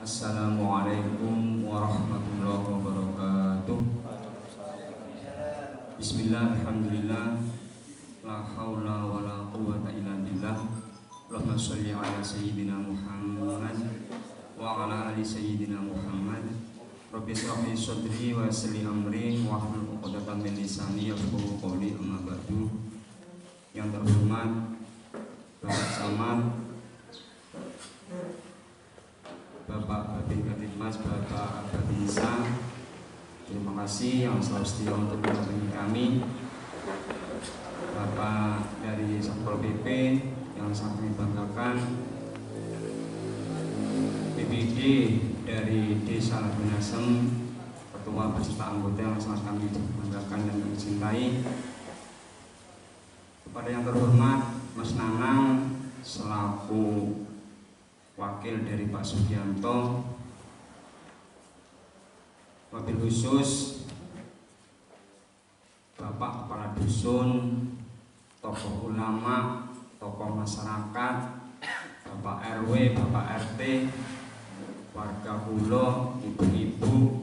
Assalamualaikum warahmatullahi wabarakatuh. Bismillah, alhamdulillah, la haula wa la quwwata illa billah. Allahumma sholli ala sayyidina Muhammad wa ala ali sayyidina Muhammad. Rabbi shrah li sadri wa yassir li amri wahlul 'uqdatam min lisani yafqahu qawli. Amma ba'du. Yang terhormat Bapak Samad, Bapak Babin Kadipmas, Bapak Babinsa, terima kasih yang selalu setia untuk mendampingi kami. Bapak dari Satpol PP yang sangat kami banggakan, BPD dari Desa Labunasem, Ketua beserta anggota yang sangat kami banggakan dan kami cintai. Kepada yang terhormat Mas Nanang selaku wakil dari Pak Sugianto, wabil khusus Bapak Kepala Dusun, tokoh ulama, tokoh masyarakat, Bapak RW, Bapak RT, warga Kulo, ibu-ibu,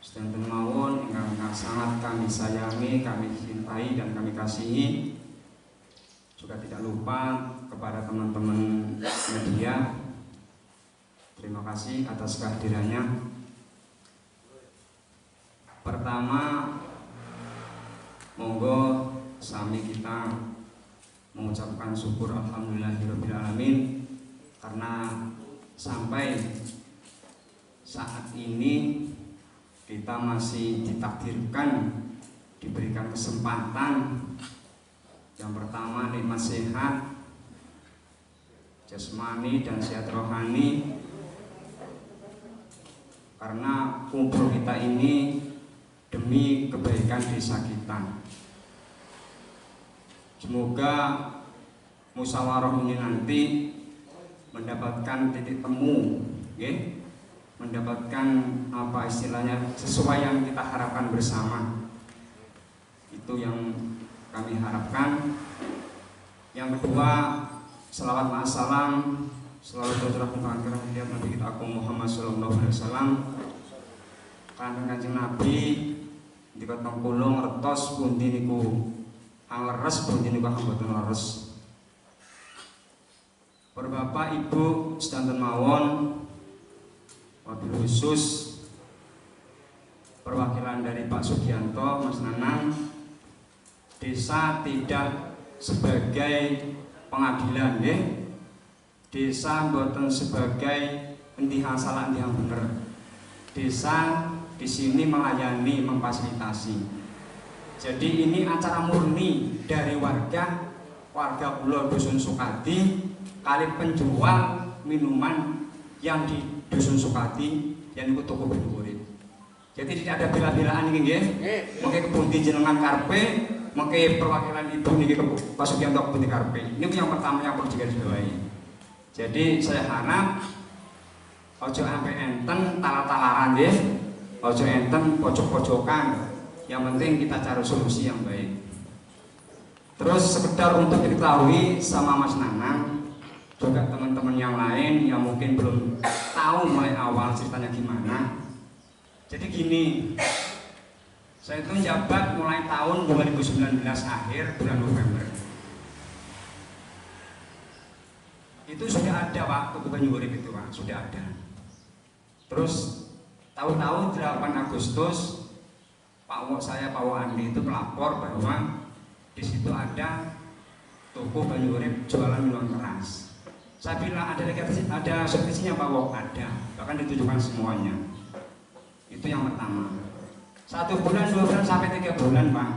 sedanten mawon ingkang sangat kami sayangi, kami cintai dan kami kasihi. Juga tidak lupa kepada teman-teman media, terima kasih atas kehadirannya. Pertama, monggo sami kita mengucapkan syukur alhamdulillahirabbil alamin karena sampai saat ini kita masih ditakdirkan diberikan kesempatan. Yang pertama, nikmat sehat jasmani dan sehat rohani, karena kumpul kita ini demi kebaikan desa kita. Semoga musyawarah ini nanti mendapatkan titik temu, mendapatkan apa istilahnya sesuai yang kita harapkan bersama. Itu yang kami harapkan. Yang kedua, selawat ma'assalam selalu tercurah ke rahmat Nabi kita Agung Muhammad sallallahu alaihi wasallam. Kanjeng Nabi di Kotong Kulung ngertos pundi niku leres, pundi niku mboten leres. Para Bapak Ibu sedanten mawon, wabil khusus perwakilan dari Pak Sugianto, Mas Nanang, desa tidak sebagai pengadilan, desa mboten sebagai entihang salah entihang bener. Desa di sini melayani, memfasilitasi. Jadi ini acara murni dari warga Pulau Dusun Sukadi kali penjual minuman yang di Dusun Sukadi yang ikut toko Urip. Jadi tidak ada bela-belaan ini, mungkin kebundi jenengan karpe, mungkin perwakilan ibu niki Pak Sugianto kebundi karpe. Ini yang pertama yang perlu digarisbawahi. Jadi saya harap ojo sampai enten talar-talaran, ojo enten pojok-pojokan. Yang penting kita cari solusi yang baik. Terus sekedar untuk diketahui sama Mas Nanang, juga teman-teman yang lain yang mungkin belum tahu mulai awal ceritanya gimana. Jadi gini, saya itu jabat mulai tahun 2019 akhir bulan November. Itu sudah ada Pak, Tugu Banyurip itu Pak, sudah ada. Terus tahu-tahu 8 Agustus Pak Wok Andi itu melapor bahwa di situ ada toko Banyurip jualan minuman keras. Saya bilang ada servisnya Pak Wok, ada, bahkan ditujukan semuanya. Itu yang pertama. 1 bulan, 2 bulan sampai 3 bulan Pak,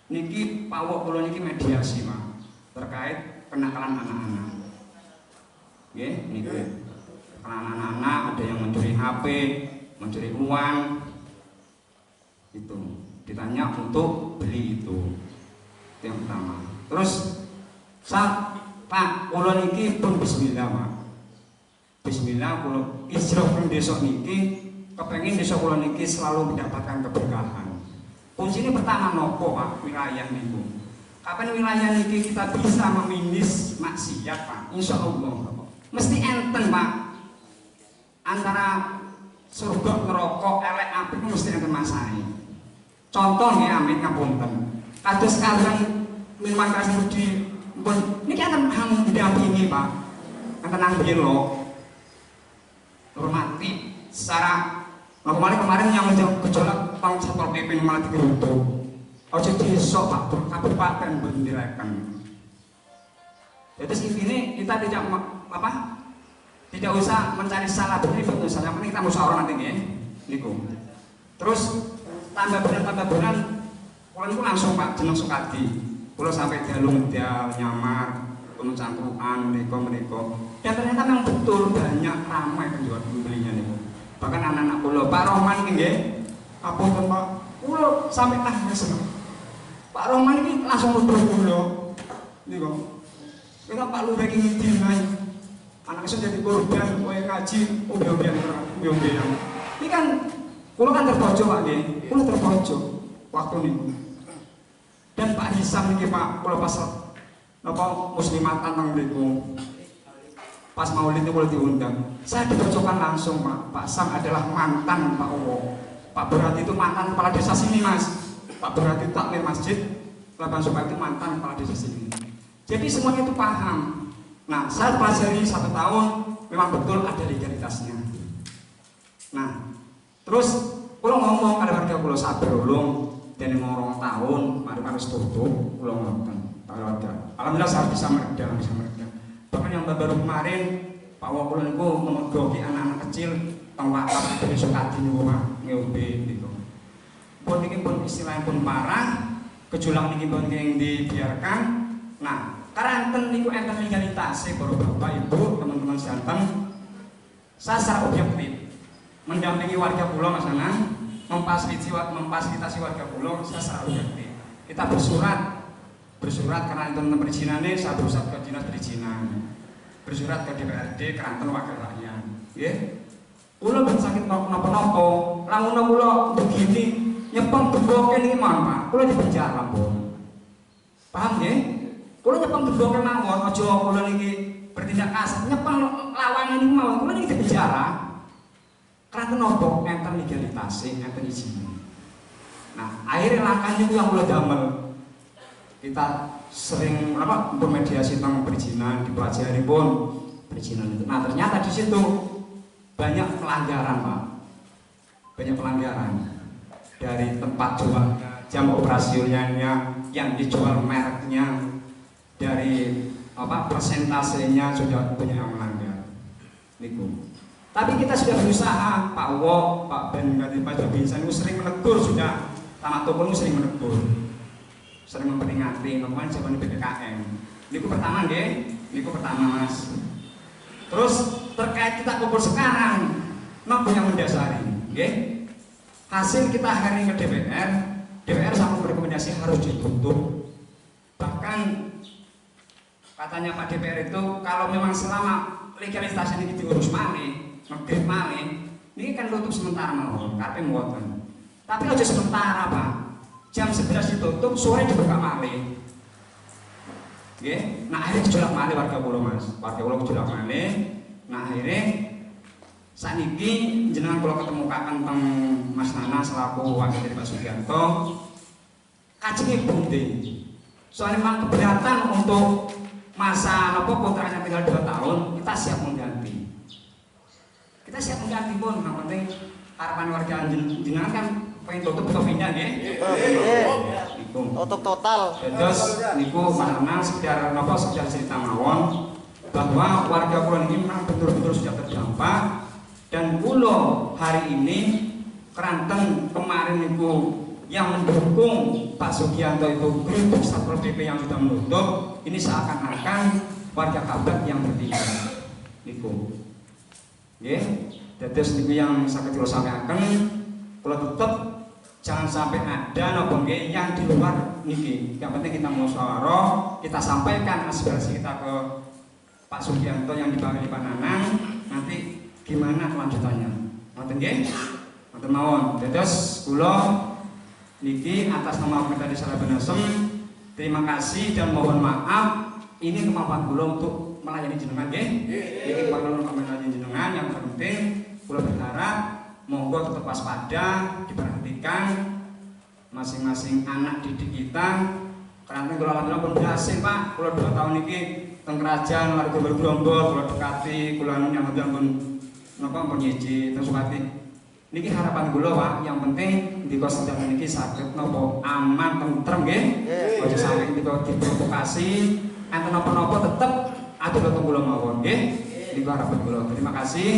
niki Pak Wok kulo niki mediasi Pak terkait kenakalan anak-anak. Niki kenakalan anak-anak, ada yang mencuri HP, mencuri uang. Itu ditanya untuk beli itu yang pertama. Terus Pak kulo niki pun bismillah Pak, bismillah kulo isroh pun besok niki kepengen desa kula niki selalu mendapatkan keberkahan. Kuncinya pertama nopo Pak, wilayah niku. Kapan wilayah niki kita bisa meminis maksiat Pak, insya Allah mesti Pak, antara surga neraka elek apik mesti enten masahe. Contoh nggih amit ngapunten. Kados kalian minuman keras di pun niki akan mendampingi Pak. Enten nanggen lho. Hormati secara kemarin yang gejolak tahun Satpol PP malah digerutuk. Ojo disok Pak, kabupaten bendirakan. Jadi ini kita tidak tidak usah mencari salah benar betul salah, yang penting kita musyawarah nanti ya, niku. Terus tambah benar, kalau itu langsung Pak jeneng Sukadi, kalau sampai dalung dia nyamar, penuh cangkruan, mereka, dan ternyata memang betul banyak ramai penjual pembelinya niku. Bahkan anak-anak pulau Pak Rohman ini, apa tuh Pak? Pulau sampai nangis seneng. Pak Rohman ini langsung mundur pulau, niku. Kita Pak Lurah ini dinai. Anak itu jadi korban, kue ngaji, umbiang-umbiang. Ini kan, kulo kan terpojok Pak nggih, kulo terpojok waktu niku. Dan Pak Hisam niki Pak, kulo pas napa muslimatan nang mriku. Pas Maulid itu kulo diundang. Saya dipojokkan langsung Pak. Pak Sam adalah mantan Pak Owo. Pak Berarti itu mantan kepala desa sini Mas. Pak Berarti takmir masjid, Laban Supaya itu mantan kepala desa sini. Jadi semuanya itu paham. Nah, saya pelajari 1 tahun memang betul ada legalitasnya. Nah, terus kalau ngomong ada warga pulau sabar ulung dan ngomong tahun, mari harus tutup pulau ngomong warga. Alhamdulillah saya bisa meredam. Bahkan yang baru kemarin Pak Wakulo niku memegoki anak-anak kecil tengwakaf dari Sukadi niku Pak ngombe gitu. Pun niki pun istilahnya pun parah, kejulang niki pun yang dibiarkan. Nah, karanten niku enten legalitasnya para bapak ibu teman-teman jantan. Saya secara objektif mendampingi warga pulau Mas Anang, memfasilitasi warga pulau. Saya secara objektif kita bersurat karena itu tentang perizinannya. Saya berusaha ke dinas perizinan, bersurat ke DPRD Keranten wakil rakyat. Ya, pulau bersakit nopo-nopo, lamun pulau begini nyepeng gemboknya ini mana Pak? Pulau di penjara pun, paham ya? Kalau nyepeng gemboknya mawon, ojo kalau lagi bertindak kasar, nyepeng lawan ini mawon, kalau lagi di penjara. Karena nopo enten legalitasnya, enten izinnya. Nah, akhirnya langkahnya itu yang mulai damel. Kita sering bermediasi tentang perizinan, dipelajari pun perizinan itu. Nah, ternyata di situ banyak pelanggaran Pak, banyak pelanggaran dari tempat jual, jam operasionalnya, yang dijual mereknya, dari persentasenya sudah banyak yang melanggar. Niku. Tapi kita sudah berusaha, Pak Wo, Pak Ben, Pak Jabinsan itu sering menegur sudah, Tamat Tokon sering menegur, sering memperingati, kemarin zaman PPKM. Niku pertama nggih, niku pertama Mas. Terus terkait kita kumpul sekarang, nopo yang mendasari, nggih? Hasil kita hari ini ke DPR sama rekomendasi harus ditutup. Bahkan katanya Pak DPR itu kalau memang selama legalitas ini diurus malih, ngegrip malih, ini kan tutup sementara mawon, karpe mboten. Tapi aja sementara Pak. Jam 11 ditutup, sore dibuka malih. Nggih, nah akhirnya gejolak malih warga pulau Mas. Warga pulau gejolak malih. Nah akhirnya saniki jenengan kula ketemukaken teng Mas Nana selaku wakil dari Pak Sugianto. Kajenge pundi? Soalnya memang keberatan untuk masa kontraknya tinggal 2 tahun, kita siap mengganti. Kita siap mengganti pun, yang penting harapan warga jenengan kan pengen tutup atau pindah nggih? Tutup total. Terus niku karena sekedar cerita mawon bahwa warga pulau ini memang betul-betul sudah terdampak, dan pulau hari ini Keranten kemarin niku yang mendukung Pak Sugianto itu grup Satpol PP yang sudah menutup, ini seakan-akan warga Kabak yang bertindak niku. Nggih, terus niku yang sakit kula sampaikan, kalau tetap jangan sampai ada nopo nggih yang di luar niki. Yang penting kita musyawarah, kita sampaikan aspirasi kita ke Pak Sugianto yang dibangun di Pananang, nanti gimana kelanjutannya. Ngoten nggih? Ngoten mawon. Terus kula niki atas nama Pemerintah Desa Labanasem terima kasih dan mohon maaf, ini kemampuan kula untuk melayani jenengan nggih. Niki kula melayani kula berharap monggo tetap waspada, diperhatikan masing-masing anak didik kita. Karena kula alhamdulillah pun berhasil Pak. Kula 2 tahun ini teng kerajaan warga bergerombol, kula dekati, kula nyambut pun napa pun nyiji teng Sukati. Niki harapan kula Pak, yang penting ndika sedaya niki saged napa aman tentrem nggih. Aja sampe ndika diprovokasi, enten napa-napa tetep atur teng kula mawon nggih. Niku harapan kula. Terima kasih.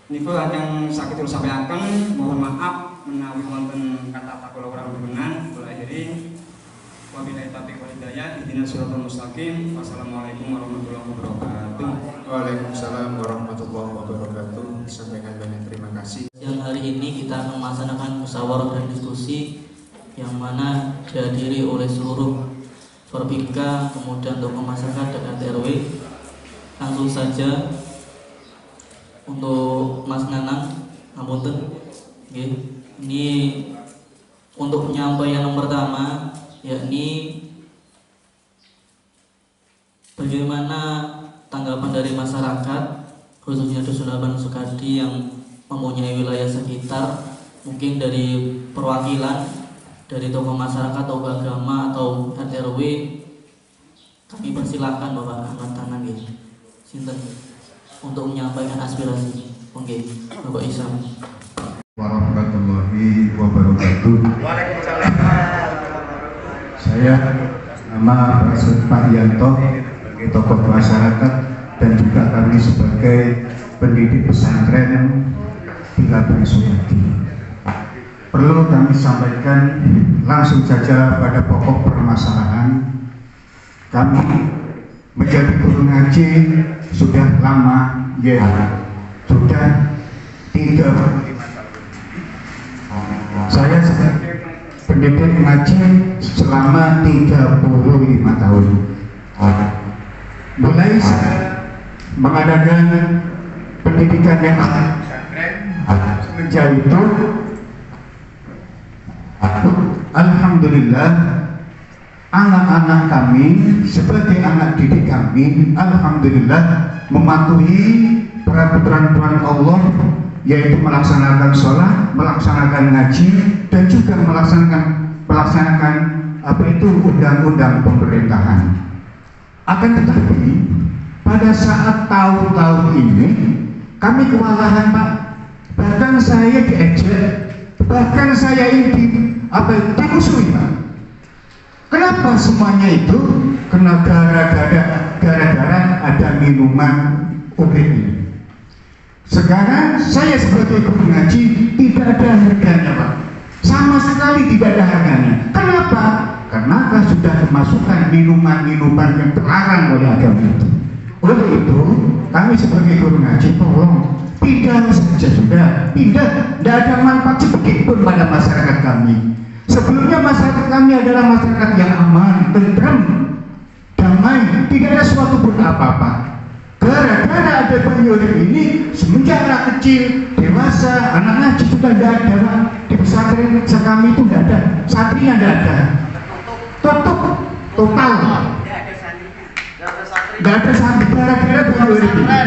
Niku yang sakit kula sampaiaken, mohon maaf menawi wonten kata-kata kula kurang berkenan, kula akhiri. Wabillahi taufiq wal hidayah. Ihdinas siratal mustaqim. Wassalamualaikum warahmatullahi wabarakatuh. Waalaikumsalam warahmatullahi wabarakatuh. Sampaikan banyak terima kasih. Yang hari ini kita akan melaksanakan musyawarah dan diskusi yang mana dihadiri oleh seluruh Forbika, kemudian tokoh masyarakat dan RW. Langsung saja untuk Mas Nanang, ngapunten. Ini untuk penyampaian yang pertama, yakni bagaimana tanggapan dari masyarakat khususnya Dusun Aban Sukadi yang mempunyai wilayah sekitar, mungkin dari perwakilan dari tokoh masyarakat, tokoh agama atau RW. Kami persilahkan Bapak angkat tangan gitu, sinten untuk menyampaikan aspirasi. Oke, Bapak Isam. Warahmatullahi wabarakatuh. Waalaikumsalam. Saya nama Pak Yanto sebagai tokoh masyarakat dan juga kami sebagai pendidik pesantren di Labuan Sukadi. Perlu kami sampaikan langsung saja pada pokok permasalahan. Kami menjadi guru ngaji sudah lama, ya, sudah 35 tahun. Saya sebagai pendidik ngaji selama 35 tahun. Mulai saya mengadakan pendidikan yang semenjak itu, alhamdulillah anak-anak kami sebagai anak didik kami, alhamdulillah mematuhi peraturan Tuhan Allah, yaitu melaksanakan sholat, melaksanakan ngaji, dan juga melaksanakan apa itu undang-undang pemerintahan. Akan tetapi pada saat tahun-tahun ini kami kewalahan Pak, bahkan saya diejek, bahkan saya ini dimusuhi Pak. Kenapa semuanya itu? Karena gara-gara ada minuman urin ini. Sekarang saya sebagai guru ngaji tidak ada harganya Pak, sama sekali tidak ada harganya. Kenapa? Karena sudah kemasukan minuman-minuman yang terlarang oleh agama itu. Oleh itu, kami sebagai guru ngaji tolong pindah saja sudah, pindah, tidak ada manfaat sedikit pun pada masyarakat kami. Sebelumnya masyarakat kami adalah masyarakat yang aman, tentram, damai, tidak ada suatu pun apa-apa. Gara-gara ada penyorik ini, semenjak anak kecil, dewasa, anak ngaji sudah tidak ada Pak. Di pesantren kami itu tidak ada, santrinya tidak ada, tutup total, tidak ada santri gara-gara penyorik ini.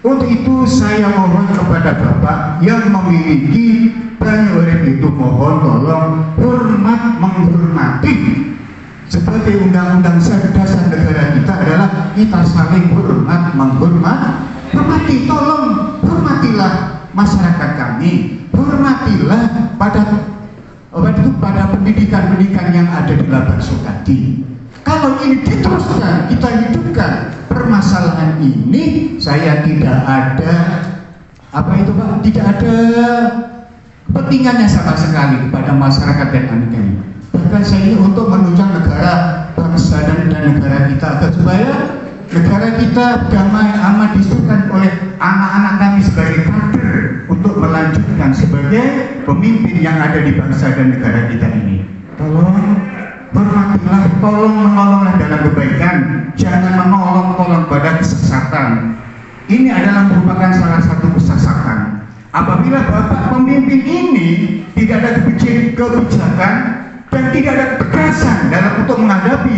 Untuk itu saya mohon kepada Bapak yang memiliki penyorik itu, mohon tolong menghormati. Sebagai undang-undang dasar negara kita adalah kita saling menghormati. Tolong hormatilah masyarakat kami, hormatilah pada pendidikan-pendidikan yang ada di Labuan Sukadi. Kalau ini diteruskan, kita hidupkan permasalahan ini, saya tidak ada tidak ada kepentingannya sama sekali kepada masyarakat dan anak ini. Bahkan saya ini untuk menunjang negara, bangsa dan negara kita, agar supaya negara kita damai, aman, disukai oleh anak-anak kami sebagai kader untuk melanjutkan sebagai pemimpin yang ada di bangsa dan negara kita ini. Tolong hormatilah, tolong menolonglah dalam kebaikan, jangan menolong pada kesesatan. Ini adalah merupakan salah satu kesesatan. Apabila Bapak pemimpin ini tidak ada kebijakan dan tidak ada ketegasan dalam untuk menghadapi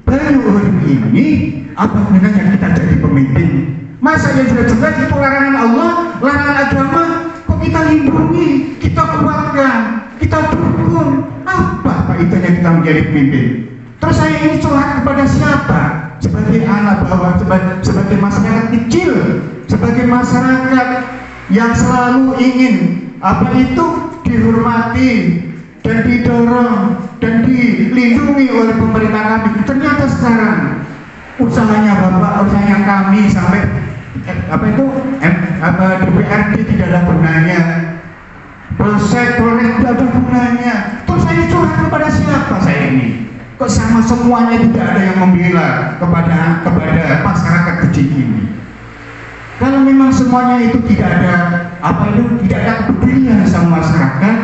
baru ini, apa gunanya kita jadi pemimpin? Masa yang jelas-jelas itu larangan Allah, larangan agama, kok kita lindungi, kita kuatkan, kita dukung? Apa faedahnya kita menjadi pemimpin? Terus saya ini curhat kepada siapa? Sebagai anak bawah, sebagai masyarakat kecil, sebagai masyarakat yang selalu ingin apa itu dihormati dan didorong dan dilindungi oleh pemerintah kami. Ternyata sekarang usahanya Bapak, usahanya kami sampai DPRD tidak ada gunanya, Polsek, Polres tidak ada gunanya. Terus saya curhat kepada siapa saya ini? Kok sama semuanya tidak ada yang membela kepada masyarakat kecil ini? Kalau memang semuanya itu tidak ada tidak ada kepedulian sama masyarakat,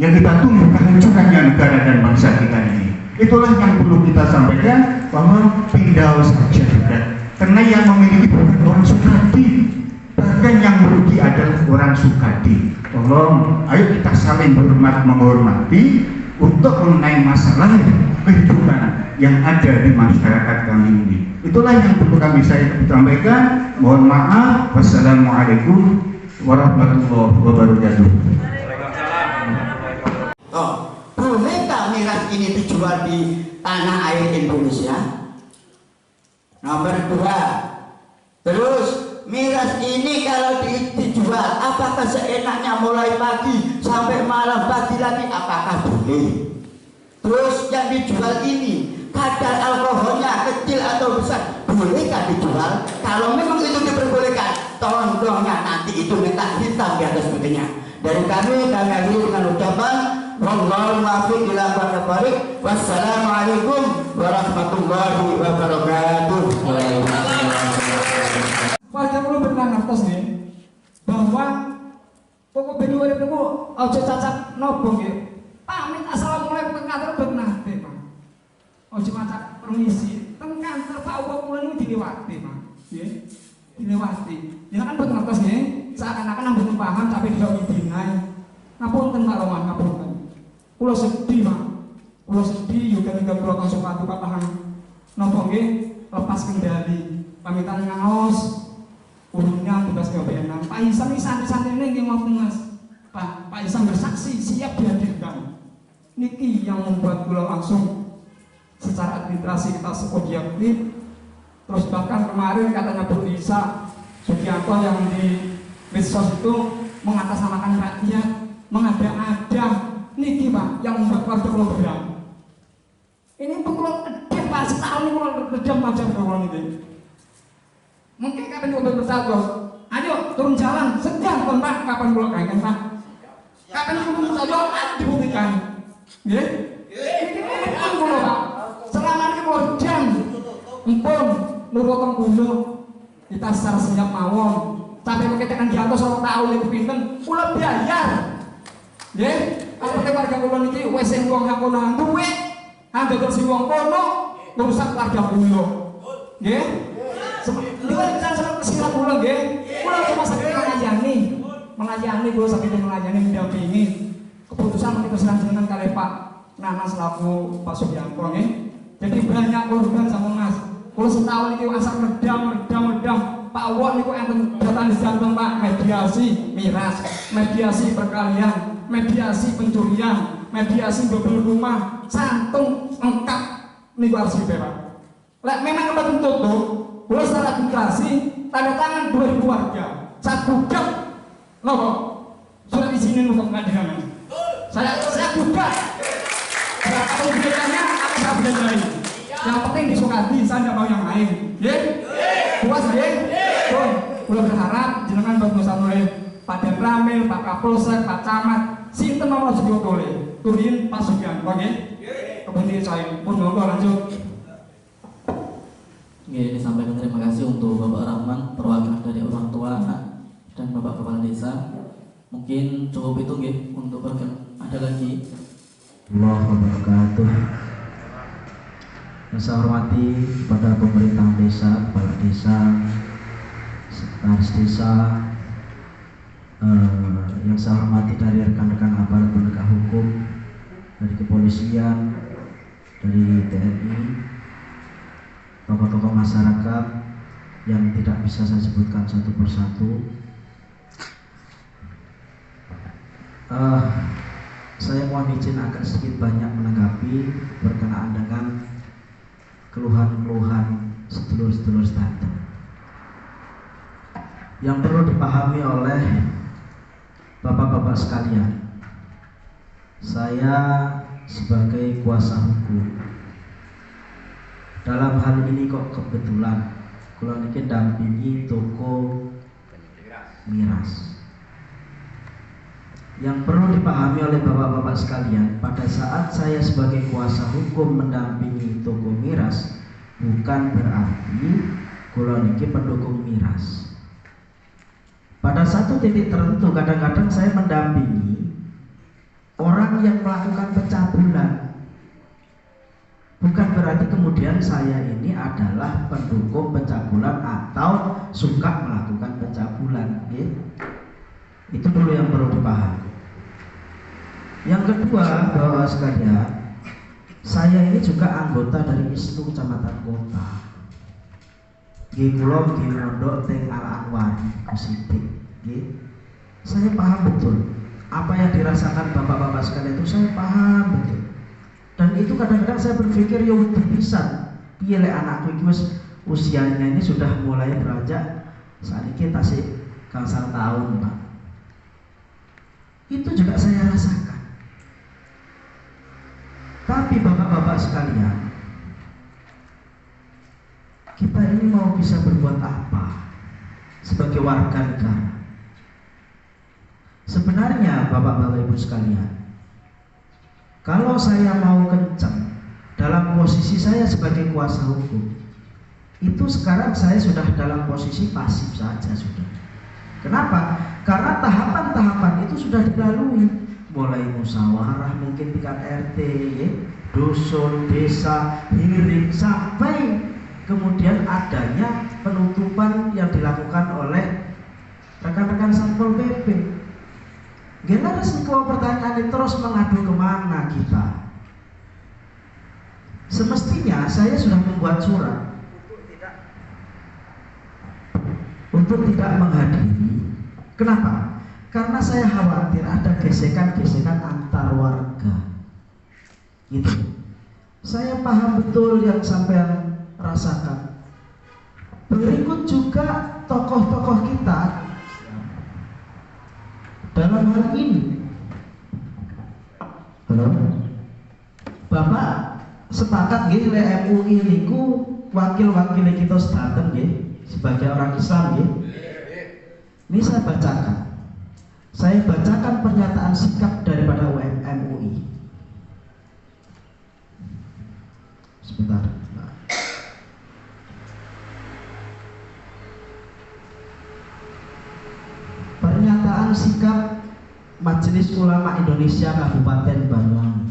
yang kita tunggu kehancurannya negara dan bangsa kita ini. Itulah yang perlu kita sampaikan, bahwa pindah saja sudah. Karena yang memiliki bukan orang Sukadi, bahkan yang merugi adalah orang Sukadi. Tolong, ayo kita saling menghormati untuk mengenai masalah kehidupan yang ada di masyarakat kami ini. Itulah yang perlu saya sampaikan. Mohon maaf. Wassalamualaikum warahmatullahi wabarakatuh. Bolehkah miras ini dijual di tanah air Indonesia? Nomor 2. Terus miras ini kalau dijual, apakah seenaknya mulai pagi sampai malam pagi lagi? Apakah boleh? Terus yang dijual ini kadar alkoholnya kecil atau besar, bolehkah dijual? Kalau memang itu diperbolehkan, tolongnya nanti itu minta hitam di atas putihnya. Dari kami akhiri dengan ucapan wallahu muwaffiq ila aqwamit thoriq. Wassalamualaikum warahmatullahi wabarakatuh. Warga perlu benar ngertos nih bahwa pokok ben urip niku aja cacat nopo nggih. Pamit assalamualaikum teng kantor ben nate, Pak. Aja macak permisi. Teng kantor Pak Uwo kula niku dilewati, Pak. Nggih. Dilewati. Ya kan ben ngertos nggih. Seakan-akan nambah paham tapi tidak dibinai. Ngapunten Pak Roman, ngapunten. Kula sedih, Pak. Kula sedih yo kan kula langsung patu patahan. Napa nggih? Lepas kendali. Pamitan ngaos. Urungnya tugas kebenan. Pak Isam ini santri-santri ini yang ngoten Mas. Pak Isam bersaksi siap dihadirkan. Niki yang membuat kula langsung secara administrasi kita objektif. Terus bahkan kemarin katanya Bu Lisa Sugianto yang di medsos itu mengatasnamakan rakyat, mengada-ada. Niki Pak yang membuat warga kula berat. Ini kula kedep Pak, setahun ini kula redam aja kula niki. Mungkin kapan juga bersatu, ayo turun jalan, sedang Pak, kapan pulang kangen Pak? Kapan turun saja dibuktikan, ya? Ini pun Pak, selama ini modern, empun, nurut kulo, kita secara senyap mawon, sampai mengatakan di atas 1 tahun itu pinten, pulau bayar, ya? Seperti warga kulo niki, wes uang aku nang duwe, ada terus uang kono, urusan warga kulo, ya? Ini kan kita sama kesimpulan pulang ya, pulang cuma sampai melayani, pulang sampai melayani mendampingi keputusan keputusan dengan kali Pak Nana selaku Pak Sugianto ya. Jadi banyak korban sama Mas. Pulang setahun ini asal redam. Pak Won itu enten datang di jantung Pak, mediasi miras, mediasi perkalian, mediasi pencurian, mediasi bobol rumah, santung lengkap nih harus Pak. Memang kebetulan tuh. Boleh secara administrasi tanda tangan 2000 warga. Saya gugat, nopo surat izinin untuk pengadilan. Saya gugat. Berapa kemudiannya akan saya belajar. Yang penting di Sukadi, saya tidak mau yang lain. Ya, puas ya. Boleh berharap jenengan bagus oleh Pak Dan Ramil, Pak Kapolsek, Pak Camat, sinten nomor juga boleh. Turin Pak Sugianto, ya. Kemudian saya pun lanjut. Oke, disampaikan terima kasih untuk Bapak Rahman, perwakilan dari orang tua dan Bapak Kepala Desa. Mungkin cukup itu nggih untuk ada lagi. Allahu wabarakatuh. Yang saya hormati kepada pemerintah desa, kepala desa, sekretaris desa, yang saya hormati dari rekan-rekan aparat penegak hukum, dari kepolisian, dari TNI, tokoh-tokoh masyarakat, yang tidak bisa saya sebutkan satu persatu. Saya mohon izin agak sedikit banyak menanggapi berkenaan dengan keluhan-keluhan sedulur-sedulur Banten. Yang perlu dipahami oleh bapak-bapak sekalian, saya sebagai kuasa hukum dalam hal ini kok kebetulan kalau niki dampingi toko miras. Yang perlu dipahami oleh bapak-bapak sekalian, pada saat saya sebagai kuasa hukum mendampingi toko miras, bukan berarti kula niki pendukung miras. Pada satu titik tertentu kadang-kadang saya mendampingi orang yang melakukan pencabulan. Bukan berarti kemudian saya ini adalah pendukung pencabulan atau suka melakukan pencabulan, ya. Itu dulu yang perlu dipahami. Yang kedua, bapak sekalian, saya ini juga anggota dari ISNU Kecamatan Kota. Nggih kula nggih mondok teng Al Anwar Kusidik. Nggih. Saya paham betul apa yang dirasakan bapak-bapak sekalian itu, saya paham betul. Dan itu kadang-kadang saya berpikir ya udah bisa. Piye lek anakku iki wis usianya ini sudah mulai beranjak saiki tasik gangsal tahun, Pak. Itu juga saya rasakan. Tapi bapak-bapak sekalian, kita ini mau bisa berbuat apa sebagai warga negara? Sebenarnya bapak-bapak ibu sekalian, kalau saya mau kencang dalam posisi saya sebagai kuasa hukum, itu sekarang saya sudah dalam posisi pasif saja sudah. Kenapa? Karena tahapan-tahapan itu sudah dilalui. Mulai musyawarah mungkin tingkat RT, ya, dusun, desa, hilir, sampai kemudian adanya penutupan yang dilakukan oleh rekan-rekan Satpol PP. Gimana semua pertanyaan ini terus mengadu kemana kita? Semestinya saya sudah membuat surat untuk tidak menghadiri. Kenapa? Karena saya khawatir ada gesekan-gesekan antar warga. Gitu. Saya paham betul yang sampean rasakan. Berikut juga tokoh-tokoh kita dalam hal ini. Halo, Bapak sepakat nggih lek MUI niku wakil-wakil kita sedanten nggih sebagai orang Islam nggih. Ini saya bacakan. Saya bacakan pernyataan sikap daripada MUI. Sebentar. Pernyataan sikap Majelis Ulama Indonesia Kabupaten Banyuwangi.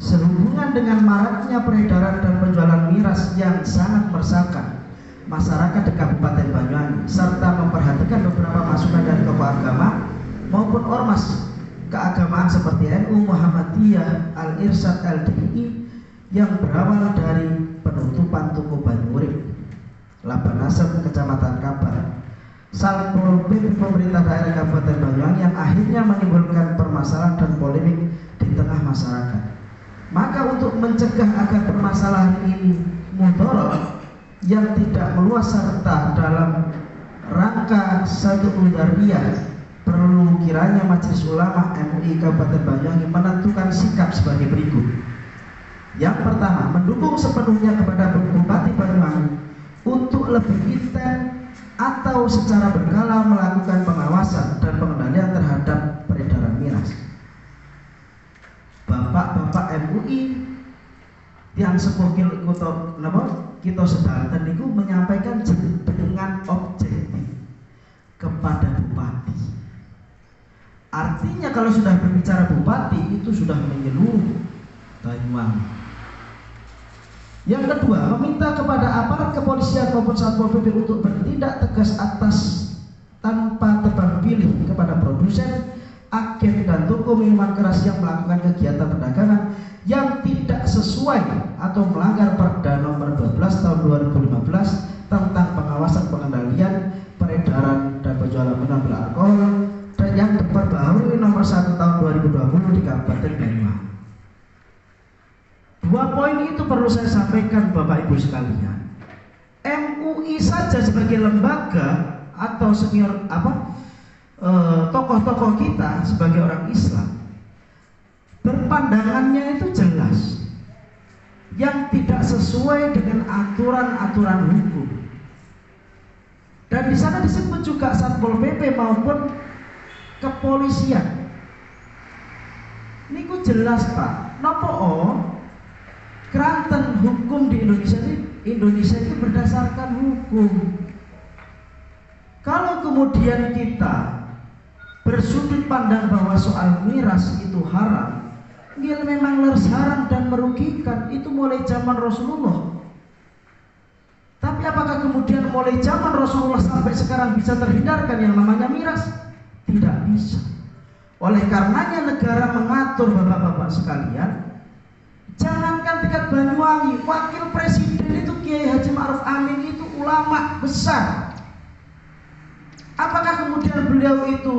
Sehubungan dengan maraknya peredaran dan penjualan miras yang sangat meresahkan masyarakat di Kabupaten Banyuwangi, serta memperhatikan beberapa masukan dari tokoh agama maupun ormas keagamaan seperti NU, Muhammadiyah, Al-Irsyad, LDI yang berawal dari penutupan toko Banyurip, Labanasem, Kecamatan Kabar, Satpol PP pemerintah daerah Kabupaten Banyuwangi yang akhirnya menimbulkan permasalahan dan polemik di tengah masyarakat. Maka untuk mencegah agar permasalahan ini mudorot yang tidak meluas serta dalam rangka satu udariyah, perlu kiranya Majelis Ulama MUI Kabupaten Banyuwangi menentukan sikap sebagai berikut. Yang pertama, mendukung sepenuhnya kepada Bupati Banyuwangi untuk lebih intens atau secara berkala melakukan pengawasan dan pengendalian terhadap peredaran miras. Bapak-bapak MUI yang sepuh kita sedanten itu menyampaikan dengan objektif kepada bupati. Artinya kalau sudah berbicara bupati itu sudah menyeluruh Banyuwangi. Yang kedua, meminta kepada aparat kepolisian maupun Satpol PP untuk bertindak tegas atas tanpa tebang pilih kepada produsen, agen dan toko minuman keras yang melakukan kegiatan perdagangan yang tidak sesuai atau melanggar Perda Nomor 12 Tahun 2015 tentang pengawasan pengendalian peredaran dan penjualan minuman beralkohol dan yang terbaru nomor 1 tahun 2020 di Kabupaten Banyuwangi. 2 poin itu perlu saya sampaikan Bapak Ibu sekalian. MUI saja sebagai lembaga atau senior tokoh-tokoh kita sebagai orang Islam berpandangannya itu jelas, yang tidak sesuai dengan aturan-aturan hukum. Dan di sana disebut juga Satpol PP maupun kepolisian. Niku jelas Pak. Nopo keranten hukum di Indonesia ini berdasarkan hukum. Kalau kemudian kita bersudut pandang bahwa soal miras itu haram, dia memang haram dan merugikan, itu mulai zaman Rasulullah. Tapi apakah kemudian mulai zaman Rasulullah sampai sekarang bisa terhindarkan yang namanya miras? Tidak bisa. Oleh karenanya negara mengatur bapak-bapak sekalian, jangankan tingkat Banyuwangi, wakil presiden itu Kiai Haji Ma'ruf Amin itu ulama besar. Apakah kemudian beliau itu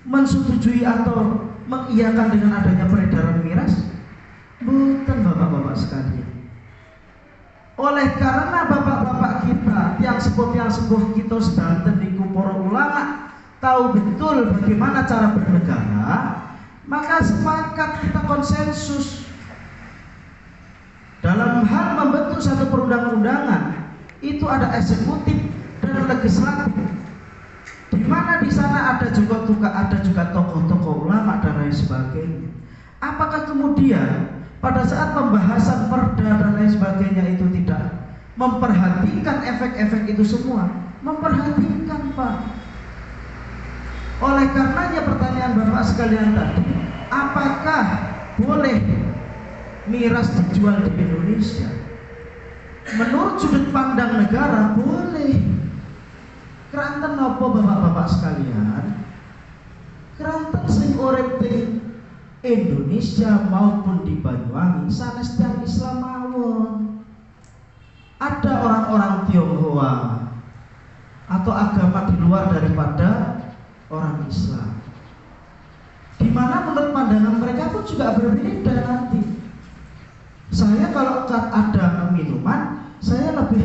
mensetujui atau mengiyakan dengan adanya peredaran miras? Bukan bapak-bapak sekalian. Oleh karena bapak-bapak kita yang sepuh kita sedanten di para ulama tahu betul bagaimana cara bernegara, maka sepakat kita konsensus dalam hal membentuk satu perundang-undangan. Itu ada eksekutif dan legislatif, di mana di sana ada juga tokoh-tokoh ulama dan lain sebagainya. Apakah kemudian pada saat pembahasan perda dan lain sebagainya itu tidak memperhatikan efek-efek itu semua? Memperhatikan Pak. Oleh karenanya pertanyaan Bapak sekalian tadi, apakah boleh miras dijual di Indonesia? Menurut sudut pandang negara boleh. Keranten nopo bapak-bapak sekalian? Keranten sing urip teng Indonesia maupun di Banyuwangi sanes tiyang Islam mawon. Ada orang-orang Tionghoa atau agama di luar daripada orang Islam, di mana menurut pandangan mereka pun juga berbeda nanti. Saya kalau ada minuman, saya lebih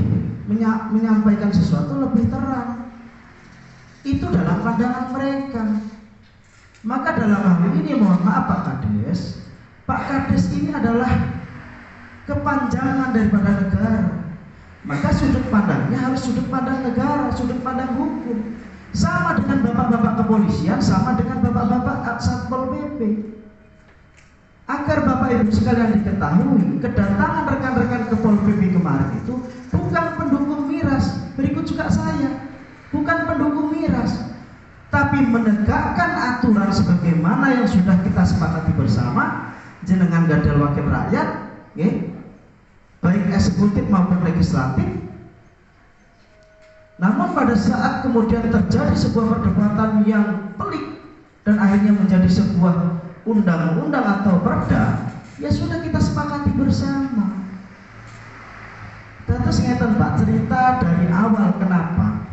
menyampaikan sesuatu lebih terang. Itu dalam pandangan mereka. Maka dalam hal ini mohon maaf Pak Kades, Pak Kades ini adalah kepanjangan daripada negara. Maka sudut pandangnya harus sudut pandang negara, sudut pandang hukum. Sama dengan bapak-bapak kepolisian, sama dengan bapak-bapak Satpol PP. Agar Bapak Ibu sekalian diketahui, kedatangan rekan-rekan ke Pol PP kemarin itu bukan pendukung miras. Berikut juga saya, bukan pendukung miras, tapi menegakkan aturan sebagaimana yang sudah kita sepakati bersama, jenengan gadal wakil rakyat, baik eksekutif maupun legislatif. Namun pada saat kemudian terjadi sebuah perdebatan yang pelik dan akhirnya menjadi sebuah undang-undang atau perda, ya sudah kita sepakati bersama. Terus ngeten Pak, cerita dari awal kenapa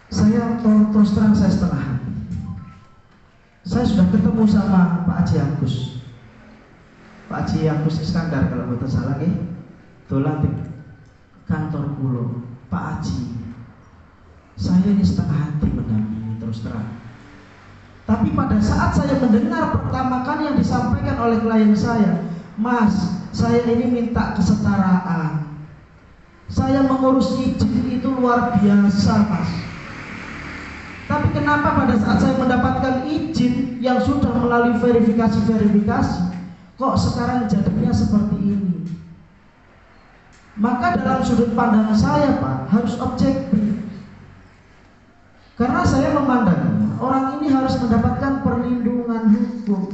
saya terus terang saya setengah hati. Saya sudah ketemu sama Pak Haji Agus, Pak Haji Agus Iskandar kalau betul salah dolan di kantor pulau. Pak Haji, saya ini setengah hati mendampingi terus terang. Tapi pada saat saya mendengar pertama kali yang disampaikan oleh klien saya, Mas, saya ini minta kesetaraan. Saya mengurus izin itu luar biasa Mas. Tapi kenapa pada saat saya mendapatkan izin yang sudah melalui verifikasi, kok sekarang jadinya seperti ini? Maka dalam sudut pandang saya Pak, harus objektif. Karena saya memandangnya orang ini harus mendapatkan perlindungan hukum.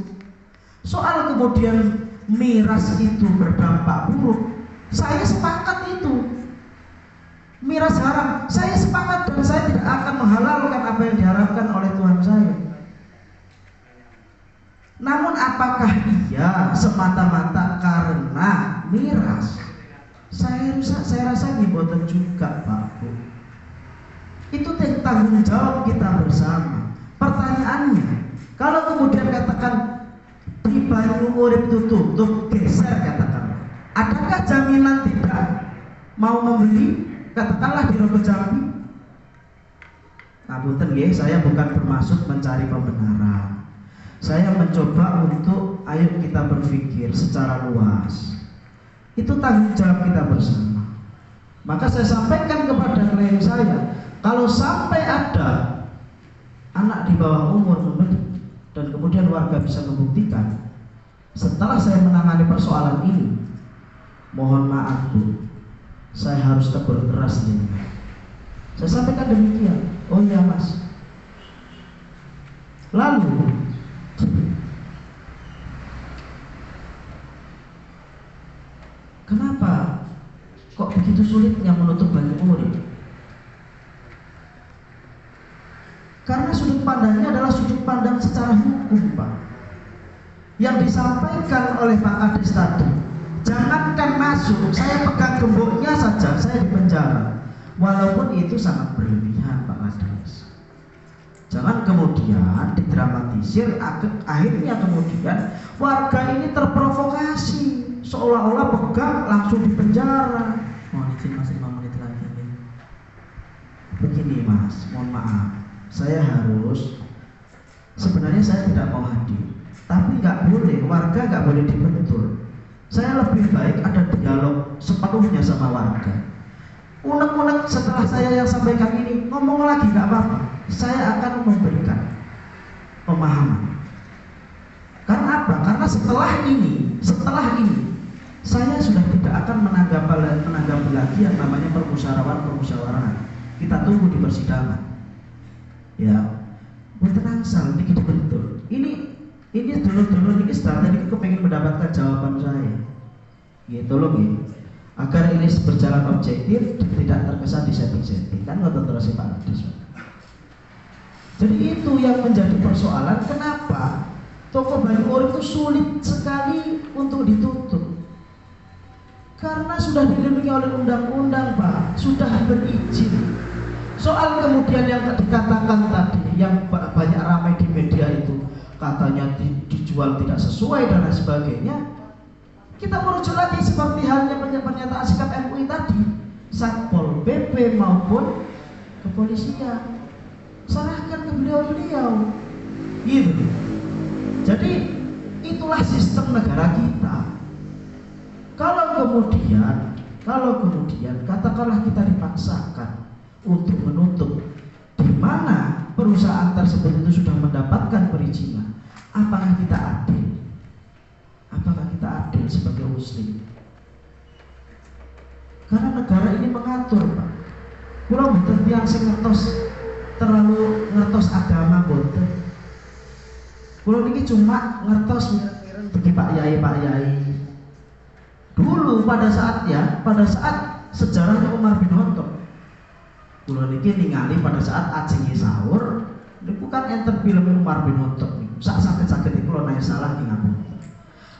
Soal kemudian miras itu berdampak buruk, saya sepakat itu. Miras haram, saya sepakat dan saya tidak akan menghalalkan apa yang diharapkan oleh Tuhan saya. Namun apakah iya semata-mata karena miras Saya rasa mboten juga, Pak Bu. Itu tanggung jawab kita bersama. Pertanyaannya, kalau kemudian katakan di Banyu Urip itu tutup, geser katakan, adakah jaminan tidak mau membeli? Katakanlah di Rogo Jambi. Ngapunten nggih, saya bukan bermaksud mencari pembenaran. Saya mencoba untuk ayo kita berpikir secara luas. Itu tanggung jawab kita bersama. Maka saya sampaikan kepada klien saya, kalau sampai ada anak di bawah umur membeli dan kemudian warga bisa membuktikan, setelah saya menangani persoalan ini, mohon maaf Bu, saya harus tegur keras ini. Saya sampaikan demikian. Oh iya Mas. Lalu kenapa kok begitu sulitnya menutup Banyu Urip? Karena sudut pandangnya adalah sudut pandang secara hukum, Pak. Yang disampaikan oleh Pak Kades tadi, jangankan masuk, saya pegang gemboknya saja, saya dipenjara. Walaupun itu sangat berlebihan, Pak Kades. Jangan kemudian didramatisir, akhirnya kemudian warga ini terprovokasi, seolah-olah pegang langsung dipenjara. Mohon izin masih 5 menit lagi nih. Begini Mas, mohon maaf, sebenarnya saya tidak mau hadir, tapi nggak boleh, warga nggak boleh dibentur. Saya lebih baik ada dialog sepenuhnya sama warga. Unek-unek setelah saya yang sampaikan ini, ngomong lagi nggak apa-apa, saya akan memberikan pemahaman. Karena apa? Karena setelah ini saya sudah tidak akan menanggapi lagi yang namanya permusyawaratan. Kita tunggu di persidangan. Ya, tenang sal, ini betul. Ini dulu ini strategi kepengen mendapatkan jawaban saya. Ya, tolong ya, agar ini berjalan objektif, tidak terkesan disetting-setting. Kan nggak terus Pak Kades. Jadi itu yang menjadi persoalan. Kenapa toko Banyu Urip itu sulit sekali untuk ditutup? Karena sudah dilindungi oleh undang-undang, Pak, sudah berizin. Soal kemudian yang dikatakan tadi, yang banyak ramai di media itu, katanya dijual tidak sesuai dan lain sebagainya. Kita merujuk lagi seperti halnya pernyataan sikap MUI tadi, Satpol PP maupun kepolisian, serahkan ke beliau-beliau, gitu. Jadi itulah sistem negara kita. Kalau kemudian katakanlah kita dipaksakan untuk menutup di mana perusahaan tersebut itu sudah mendapatkan perizinan, apakah kita adil? Apakah kita adil sebagai muslim? Karena negara ini mengatur, Pak. Kulo mboten tiyang sing terlalu ngertos agama mboten. Kulo niki cuma ngertos mireng-mireng bagi Pak Yai. Dulu pada saat sejarahnya Umar bin Khattab, kulo niki ningali pada saat ajengi sahur, niku kan enten film Umar bin Khattab niku. Sak sakit-sakit kulo nek salah ing ngapunten.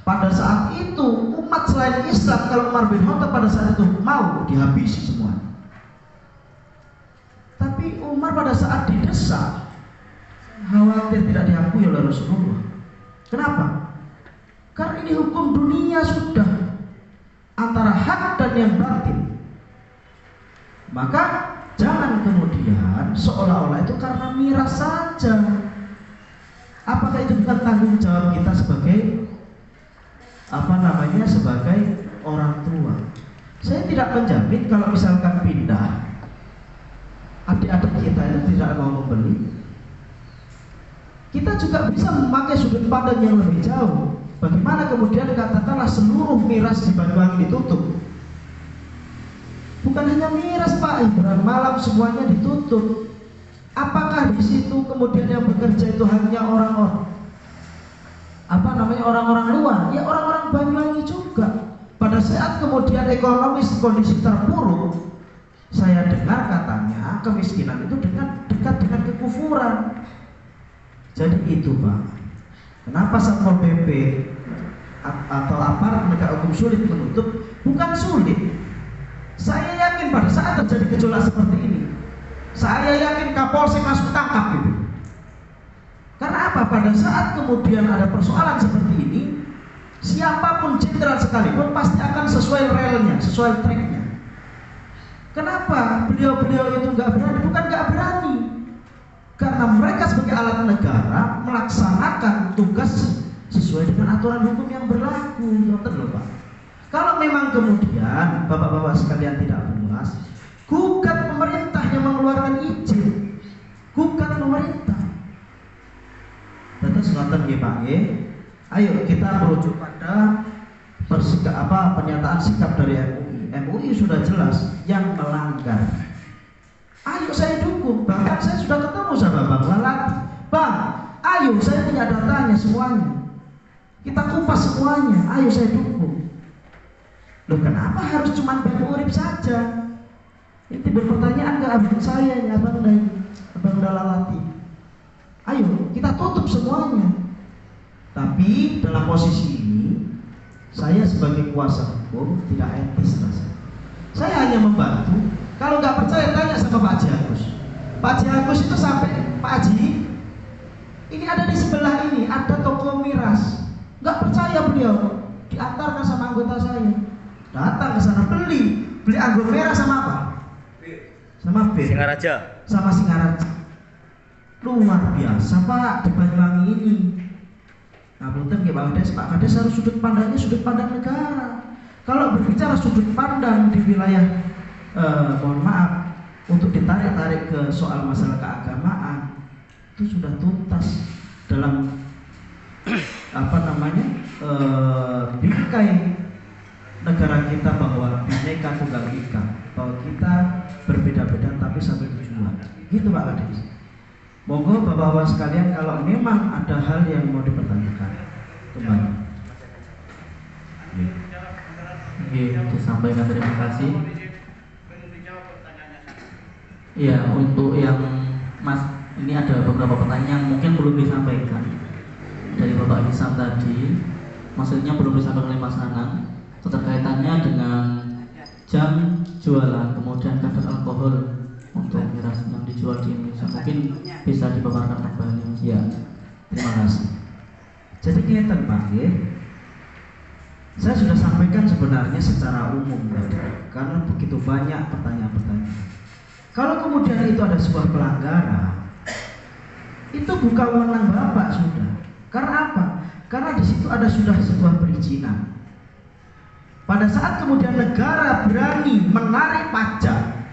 Pada saat itu umat selain Islam, kalau Umar bin Khattab pada saat itu mau dihabisi semua. Tapi Umar pada saat didesak, khawatir tidak diakui oleh Rasulullah. Kenapa? Karena ini hukum dunia sudah antara hak dan yang batil. Maka jangan kemudian seolah-olah itu karena miras saja. Apakah itu bukan tanggung jawab kita sebagai sebagai orang tua? Saya tidak menjamin kalau misalkan pindah adik-adik kita itu tidak mau membeli. Kita juga bisa memakai sudut pandang yang lebih jauh. Bagaimana kemudian katakanlah seluruh miras di Banyuwangi ditutup? Bukan hanya miras, Pak, hiburan malam semuanya ditutup. Apakah di situ kemudian yang bekerja itu hanya orang-orang orang-orang luar? Ya orang-orang Banyuwangi juga. Pada saat kemudian ekonomis kondisi terpuruk, saya dengar katanya kemiskinan itu dekat dengan kekufuran. Jadi itu, Pak, kenapa Satpol PP atau aparat penegak hukum sulit menutup? Bukan sulit, Saya yakin pada saat terjadi gejolak seperti ini, saya yakin Kapolsek langsung tangkap gitu. Karena apa? Pada saat kemudian ada persoalan seperti ini, siapapun jenderal sekalipun pasti akan sesuai relnya, sesuai tracknya. Kenapa beliau-beliau itu nggak berani? Bukan nggak berani, karena mereka sebagai alat negara melaksanakan tugas sesuai dengan aturan hukum yang berlaku. Betul, Pak. Kalau memang kemudian bapak-bapak sekalian tidak puas, gugat pemerintah yang mengeluarkan izin, gugat pemerintah. Terus ngoten nggih Pak nggih. Ayo kita merujuk pada pernyataan sikap dari MUI. MUI sudah jelas yang melanggar. Ayo saya dukung. Bahkan saya sudah ketemu sama Bang Lalati. Bang, ayo saya punya datanya semuanya. Kita kupas semuanya. Ayo saya dukung. Loh kenapa harus cuma Bang Urip saja? Itu berpertanyaan ke abang saya ya Abang Lalati. Ayo kita tutup semuanya. Tapi dalam posisi ini saya sebagai kuasa hukum tidak etis rasanya. Saya hanya membantu. Kalau nggak percaya tanya sama Pak Haji Agus. Pak Haji Agus itu sampai Pak Haji, ini ada di sebelah ini ada toko miras. Nggak percaya beliau, diantarkan sama anggota saya. Datang ke sana beli anggur merah sama apa? Sama bir. Singaraja. Sama Singaraja. Luar biasa Pak di Banyuwangi ini. Nah, punten nggih Pak Kades harus sudut pandangnya sudut pandang negara. Kalau berbicara sudut pandang di wilayah mohon maaf untuk ditarik-tarik ke soal masalah keagamaan itu sudah tuntas dalam bingkai negara kita bahwa Bhinneka Tunggal Ika, bahwa kita berbeda-beda tapi satu tujuan. Gitu Pak Kades. Monggo bapak-bapak sekalian kalau memang ada hal yang mau dipertanyakan kembali. Disampaikan terima kasih. Iya, untuk yang Mas ini ada beberapa pertanyaan mungkin belum disampaikan dari Bapak Hisam tadi. Maksudnya belum disampaikan oleh Mas Anang. Keterkaitannya dengan jam jualan, kemudian kadar alkohol untuk miras yang dijual di Indonesia, mungkin bisa dipaparkan kembali. Ya, terima kasih. Jadi kelihatan Pak, ya, saya sudah sampaikan sebenarnya secara umum tadi, karena begitu banyak pertanyaan-pertanyaan. Kalau kemudian itu ada sebuah pelanggaran, itu bukan wewenang Bapak sudah. Karena apa? Karena di situ ada sudah sebuah perizinan. Pada saat kemudian negara berani menarik pajak,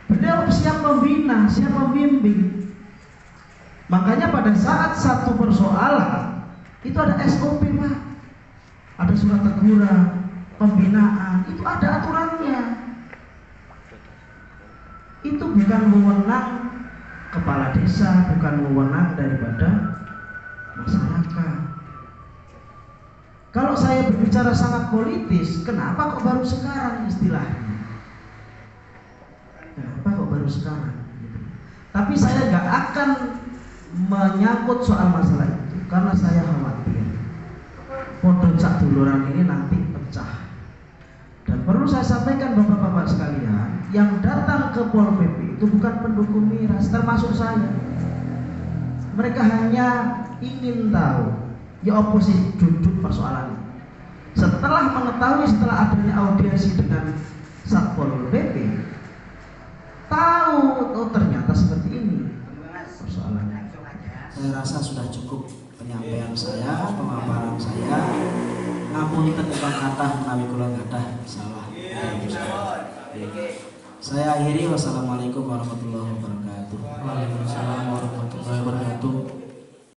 beliau siap membina, siap membimbing. Makanya pada saat satu persoalan itu ada SOP Pak, ada surat teguran, pembinaan, itu ada aturannya. Itu bukan wewenang kepala desa, bukan wewenang daripada masyarakat. Kalau saya berbicara sangat politis, kenapa kok baru sekarang istilahnya? Kenapa kok baru sekarang? Tapi saya nggak akan menyangkut soal masalah itu karena saya khawatir podon sak duluran ini nanti pecah. Dan perlu saya sampaikan bapak-bapak sekalian, yang datang ke Pol PP itu bukan pendukung miras, termasuk saya. Mereka hanya ingin tahu, ya oposisi duduk persoalan. Setelah mengetahui, setelah adanya audiensi dengan Satpol PP, tahu oh ternyata seperti ini persoalannya. Saya rasa sudah cukup penyampaian saya, pemaparan saya. Ngapunten tentang kata menawi kula gadah salah. Saya akhiri, wassalamualaikum warahmatullahi wabarakatuh. Waalaikumsalam warahmatullahi wabarakatuh.